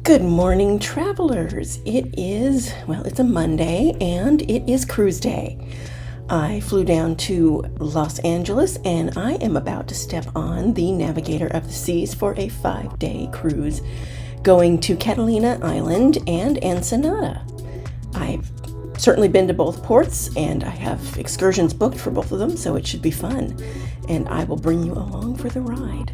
Good morning, travelers. It's a Monday and it is cruise day. I flew down to Los Angeles and I am about to step on the Navigator of the Seas for a 5-day cruise going to Catalina Island and Ensenada. I've certainly been to both ports and I have excursions booked for both of them, so it should be fun. And I will bring you along for the ride.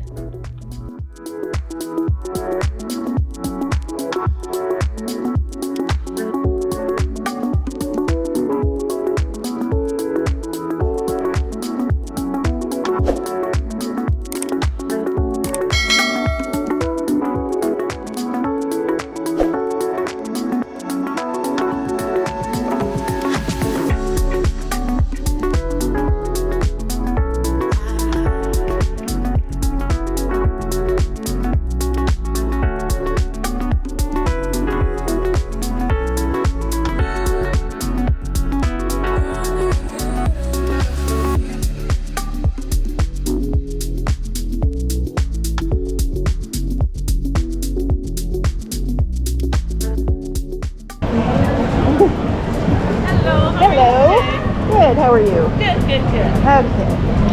How are you? Good. Okay.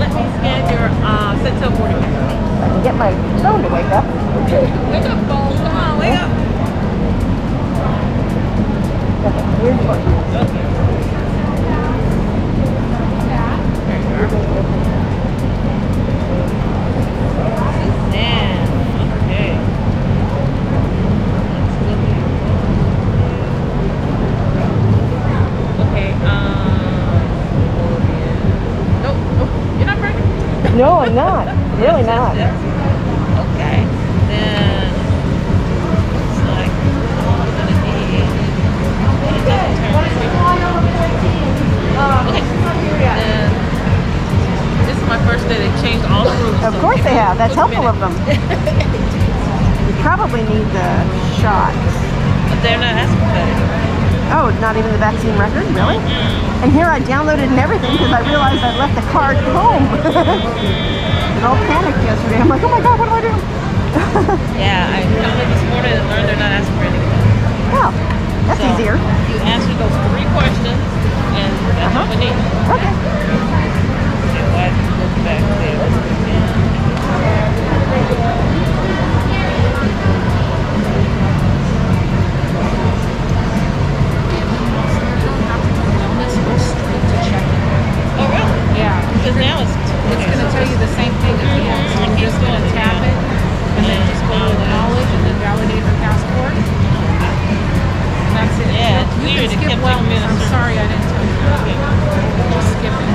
Let me scan your set-up boarding pass. I can get my phone to wake up. Wake up, phone. Come on, wake up. Okay, here's your phone. Okay. There you are. Suzanne. Okay. No, I'm not. Really not. Okay. Then it's like all I'm gonna need. Okay. Then this is my first day. They changed all the rules. Of course they have. That's helpful of them. You probably need the shots. But they're not asking for that. Oh, not even the vaccine record? Really? And here I downloaded and everything because I realized I'd left the card at home. I was all panicked yesterday. I'm like, oh my God, what do I do? Yeah, I come in this morning and learned they're not asking for anything. Oh, that's easier. You answer those 3 questions and that's all we need. Okay. And why did you look back there? Oh, really? Yeah. Because now it's It's going to tell you the same thing again. So I'm just going to tap it and then just go to acknowledge and then validate her passport. And that's it. Yeah, it's You weird. can It skip kept wellness. taking me I'm sorry I didn't tell you that. Just skip it.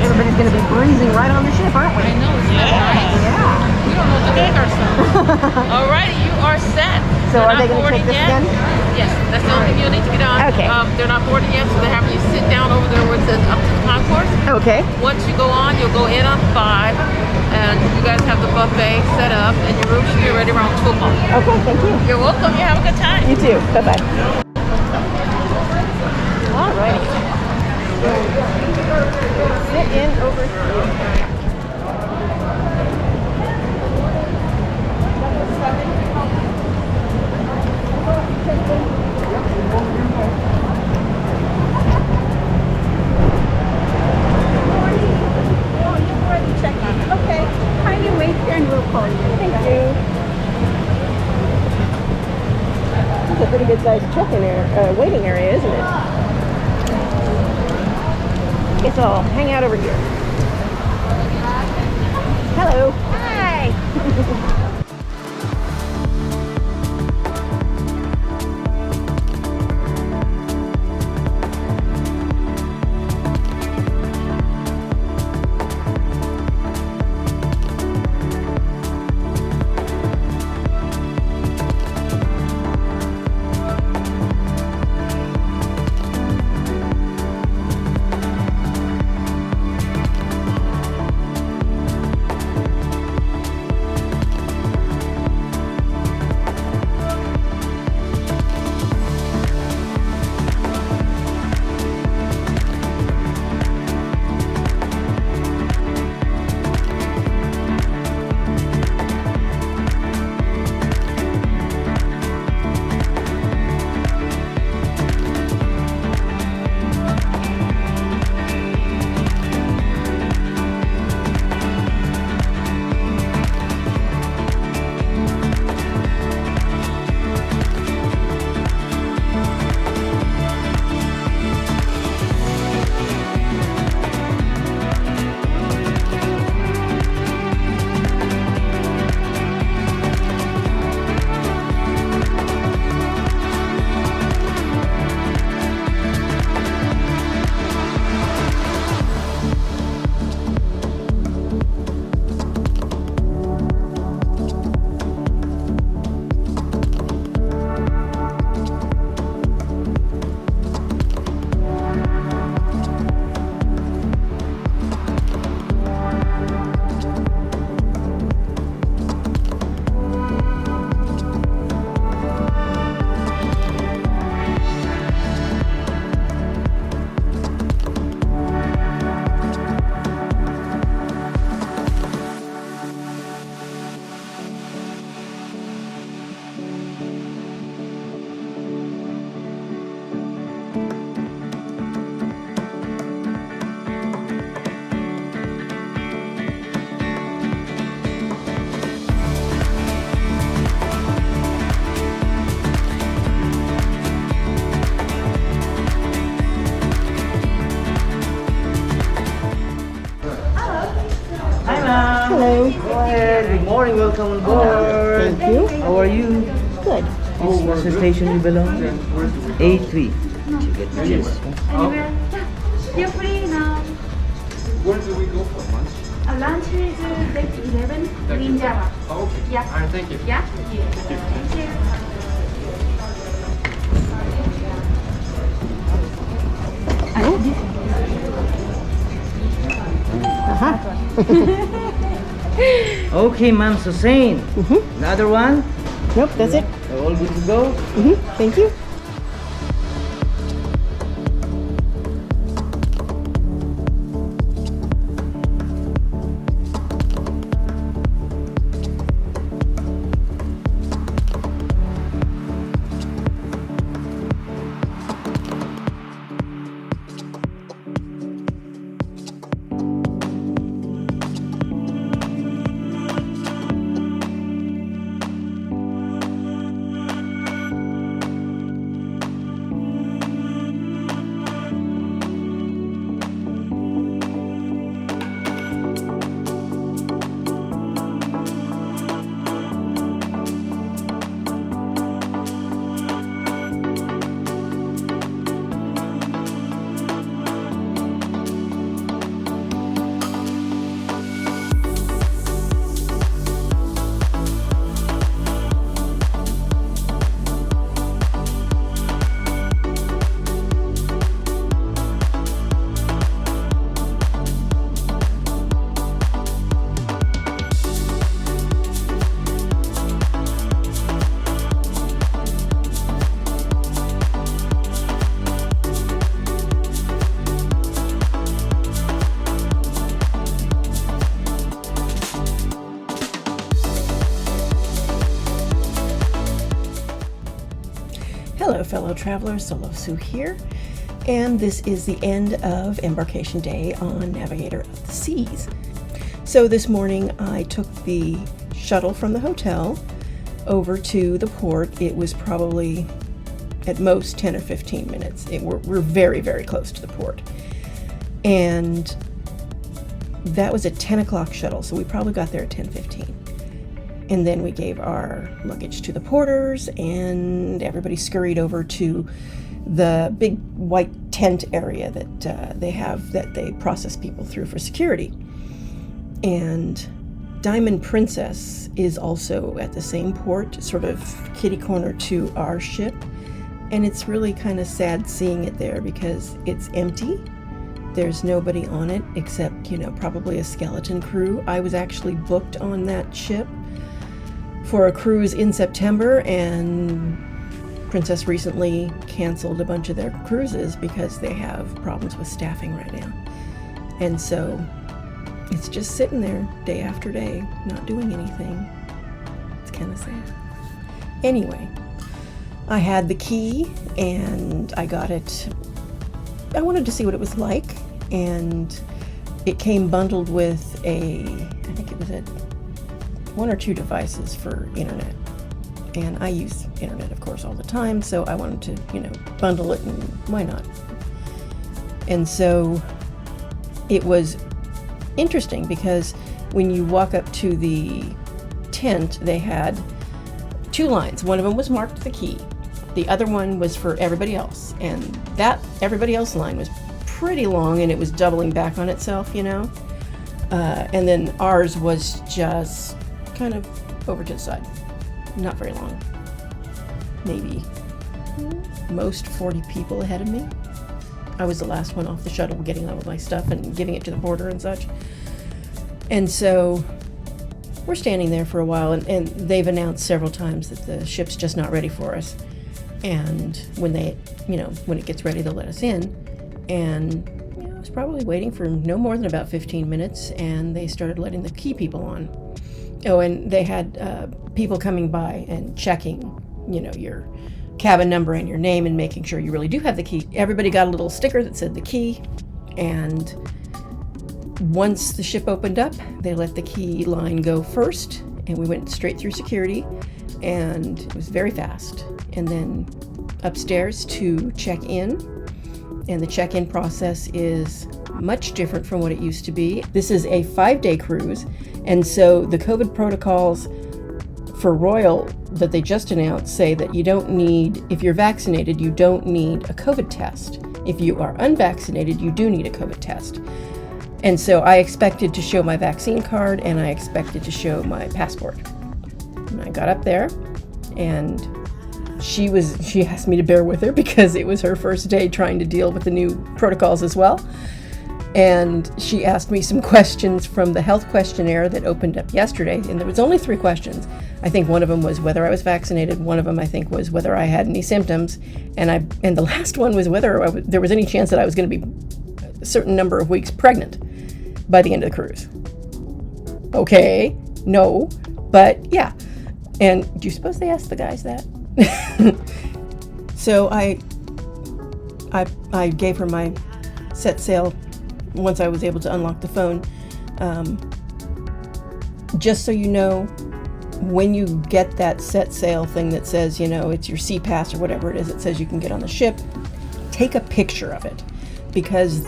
Everybody's going to be breezing right on the ship, aren't we? I know. It's not nice. Yeah. We don't know what to do with ourselves. Alrighty, you are set. So They're are they not going to boarding take this yet. again? Yes, that's the only thing you'll need to get on. Okay. They're not boarding yet, so they're having you sit down over there where it says up to the concourse. Okay. Once you go on, you'll go in on 5, and you guys have the buffet set up, and your room should be ready around 2 o'clock. Okay, thank you. You're welcome. You have a good time. You too. Bye-bye. All right. Sit in over here. Okay, kindly wait here and we'll call you. Thank you. This is a pretty good sized check-in area, waiting area, isn't it? Guess I'll hang out over here. Hello. Hi. ahead. Good morning. Welcome on board. Thank you. How are you? Good. What's the station you belong? A3. Yes. Anywhere? Yeah. Feel free now. Where do we go for lunch? Lunch is deck 11 in Java. Oh, okay. Yeah. All right, thank you. Yeah? Thank you. Okay, ma'am. So same. Another one. Nope, that's it. All good to go. Thank you. Hello, fellow travelers. Solo Sue here, and this is the end of Embarkation Day on Navigator of the Seas. So this morning I took the shuttle from the hotel over to the port. It was probably at most 10 or 15 minutes. We're very, very close to the port. And that was a 10 o'clock shuttle, so we probably got there at 10:15. And then we gave our luggage to the porters, and everybody scurried over to the big white tent area that they have that they process people through for security. And Diamond Princess is also at the same port, sort of kitty corner to our ship. And it's really kind of sad seeing it there because it's empty. There's nobody on it except, probably a skeleton crew. I was actually booked on that ship for a cruise in September, and Princess recently canceled a bunch of their cruises because they have problems with staffing right now. And so it's just sitting there day after day, not doing anything. It's kind of sad. Anyway, I had the key and I got it. I wanted to see what it was like, and it came bundled with I think it was one or two devices for internet. And I use internet, of course, all the time, so I wanted to, bundle it, and why not? And so it was interesting because when you walk up to the tent, they had two lines. One of them was marked the key. The other one was for everybody else. And that everybody else line was pretty long, and it was doubling back on itself, and then ours was just kind of over to the side. Not very long. Maybe most 40 people ahead of me. I was the last one off the shuttle getting all of my stuff and giving it to the porter and such. And so we're standing there for a while, and they've announced several times that the ship's just not ready for us. And when when it gets ready, they'll let us in. And I was probably waiting for no more than about 15 minutes, and they started letting the key people on. Oh, and they had people coming by and checking, your cabin number and your name and making sure you really do have the key. Everybody got a little sticker that said the key, and once the ship opened up, they let the key line go first, and we went straight through security, and it was very fast. And then upstairs to check in, and the check-in process is much different from what it used to be. This is a 5-day cruise, And so the COVID protocols for Royal that they just announced say that you don't need, if you're vaccinated, you don't need a COVID test. If you are unvaccinated, you do need a COVID test. And so I expected to show my vaccine card and I expected to show my passport. And I got up there and she asked me to bear with her because it was her first day trying to deal with the new protocols as well. And she asked me some questions from the health questionnaire that opened up yesterday. And there was only 3 questions. I think one of them was whether I was vaccinated. One of them, I think, was whether I had any symptoms. And the last one was whether there was any chance that I was going to be a certain number of weeks pregnant by the end of the cruise. Okay, no, but yeah. And do you suppose they asked the guys that? So I gave her my set sail once I was able to unlock the phone. Just so you know, when you get that set sail thing that says, it's your sea pass or whatever it is, it says you can get on the ship, take a picture of it, because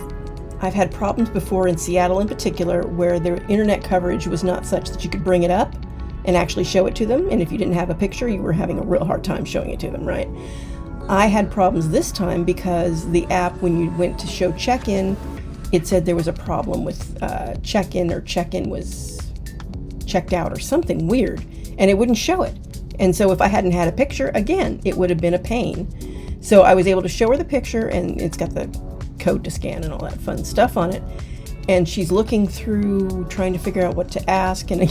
I've had problems before in Seattle in particular where their internet coverage was not such that you could bring it up and actually show it to them. And if you didn't have a picture, you were having a real hard time showing it to them, right? I had problems this time because the app, when you went to show check-in, it said there was a problem with check-in, or check-in was checked out or something weird, and it wouldn't show it. And so if I hadn't had a picture, again, it would have been a pain. So I was able to show her the picture, and it's got the code to scan and all that fun stuff on it. And she's looking through, trying to figure out what to ask, and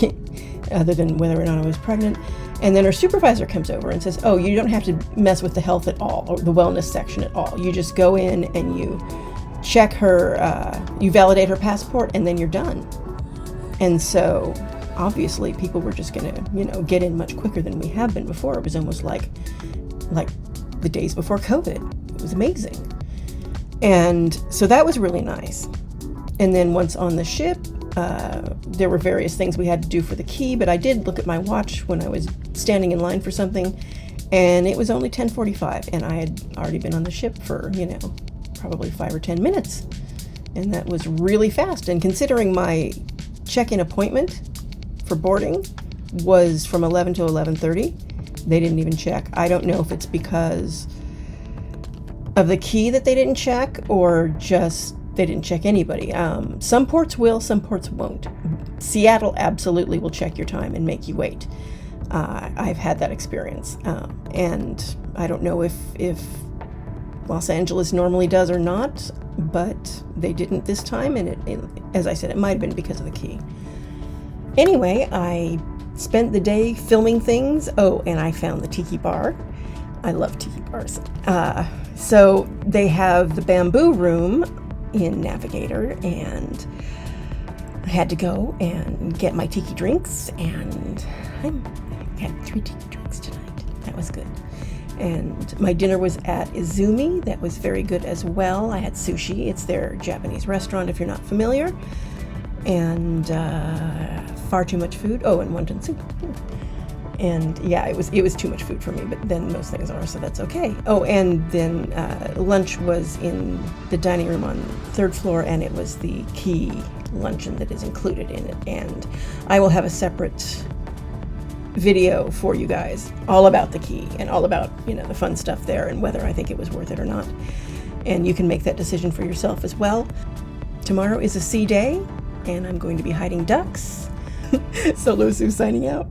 other than whether or not I was pregnant. And then her supervisor comes over and says, oh, you don't have to mess with the health at all, or the wellness section at all. You just go in and you check her, you validate her passport, and then you're done. And so obviously people were just going to, get in much quicker than we have been before. It was almost like the days before COVID. It was amazing. And so that was really nice. And then once on the ship, there were various things we had to do for the key, but I did look at my watch when I was standing in line for something, and it was only 10:45, and I had already been on the ship for, probably 5 or 10 minutes. And that was really fast. And considering my check-in appointment for boarding was from 11 to 11:30, they didn't even check. I don't know if it's because of the key that they didn't check, or just they didn't check anybody. Some ports will, some ports won't. Seattle absolutely will check your time and make you wait. I've had that experience. And I don't know if Los Angeles normally does or not, but they didn't this time. And it, as I said, it might have been because of the key. Anyway, I spent the day filming things. Oh, and I found the tiki bar. I love tiki bars. So they have the bamboo room in Navigator, and I had to go and get my tiki drinks, and I had 3 tiki drinks tonight. That was good. And my dinner was at Izumi. That was very good as well. I had sushi. It's their Japanese restaurant, if you're not familiar. And far too much food. Oh, and wonton soup. And yeah, it was too much food for me, but then most things are, so that's okay. Oh, and then lunch was in the dining room on the 3rd floor, and it was the key luncheon that is included in it. And I will have a separate video for you guys all about the key and all about, the fun stuff there and whether I think it was worth it or not. And you can make that decision for yourself as well. Tomorrow is a sea day, and I'm going to be hiding ducks. So Lusu signing out.